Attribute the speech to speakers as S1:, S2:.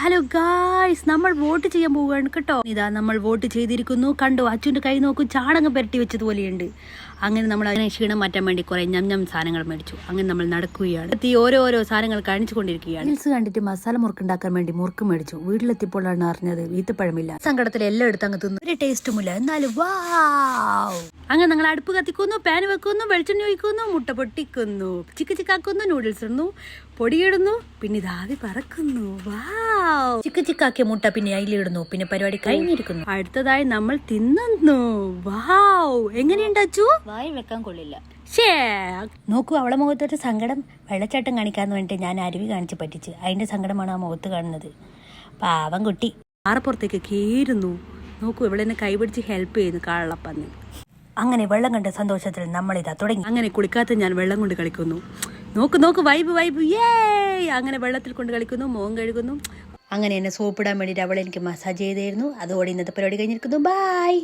S1: Hello guys, നമ്മൾ vote ചെയ്യാൻ പോവുകയാണ് കേട്ടോ. ഇതാ നമ്മൾ വോട്ട് ചെയ്തിരിക്കുന്നു. കണ്ടോ, അച്ഛൻ്റെ കൈ നോക്കും, ചാണകം പുരട്ടി വെച്ചതുപോലെയുണ്ട്. അങ്ങനെ നമ്മൾ അതിനെ ക്ഷീണം മാറ്റാൻ വേണ്ടി കുറെ ഞം സാധനങ്ങൾ മേടിച്ചു. അങ്ങനെ നമ്മൾ നടക്കുകയാണ്. ഓരോ സാധനങ്ങൾ കാണിച്ചു കൊണ്ടിരിക്കുകയാണ്. റീൽസ് കണ്ടിട്ട് മസാല മുറുക്കുണ്ടാക്കാൻ വേണ്ടി മുറുക്ക് മേടിച്ചു. വീട്ടിലെത്തിയപ്പോഴാണ് അറിഞ്ഞത് ഈത്തപ്പഴമില്ല. സങ്കടത്തിൽ എല്ലാം എടുത്ത് അങ്ങ് തിന്നു. ഒരു ടേസ്റ്റുമില്ല, എന്നാലും വാവ്. അങ്ങനെ ഞങ്ങൾ അടുപ്പ് കത്തിക്കുന്നു, പാൻ വെക്കുന്നു, വെളിച്ചെണ്ണ ഒഴിക്കുന്നു, മുട്ട പൊട്ടിക്കുന്നു, ചിക്കാക്കുന്നു, നൂഡിൽസ് ഇടുന്നു, പൊടിയിടുന്നു, പിന്നെ ഇതാവി പറക്കുന്നു. വാവ്. ചിക്കാക്കിയ മുട്ട പിന്നെ അതിലിടുന്നു. പിന്നെ പരിപാടി കഴിഞ്ഞിരിക്കുന്നു. അടുത്തതായി നമ്മൾ തിന്നു. വാവ്, എങ്ങനെയുണ്ട് അച്ചു?
S2: വായി വെക്കാൻ കൊള്ളില്ല.
S1: നോക്കൂ, അവളെ മുഖത്തൊരു സങ്കടം. വെള്ളച്ചാട്ടം കാണിക്കാന്ന് വേണ്ടിട്ട് ഞാൻ അരുവി കാണിച്ച് പറ്റിച്ച്. അതിന്റെ സങ്കടമാണ് ആ മുഖത്ത് കാണുന്നത്. പാവം കുട്ടി പാറപ്പുറത്തേക്ക് കേറുന്നു. നോക്കൂ, ഇവളെന്നെ കൈപിടിച്ച് ഹെൽപ്പ് ചെയ്യുന്നു കാളപ്പന്ന്. അങ്ങനെ വെള്ളം കണ്ട സന്തോഷത്തിൽ നമ്മളിതാ തുടങ്ങി. അങ്ങനെ കുളിക്കാത്ത ഞാൻ വെള്ളം കൊണ്ട് കളിക്കുന്നു. നോക്ക് വൈബ് യേ. അങ്ങനെ വെള്ളത്തിൽ കൊണ്ട് കളിക്കുന്നു, മുഖം കഴുകുന്നു. അങ്ങനെ എന്നെ സോപ്പിടാൻ വേണ്ടിയിട്ട് അവൾ എനിക്ക് മസാജ് ചെയ്തായിരുന്നു. അതോടെ ഇന്നത്തെ പരിപാടി കഴിഞ്ഞിരിക്കുന്നു. ബൈ.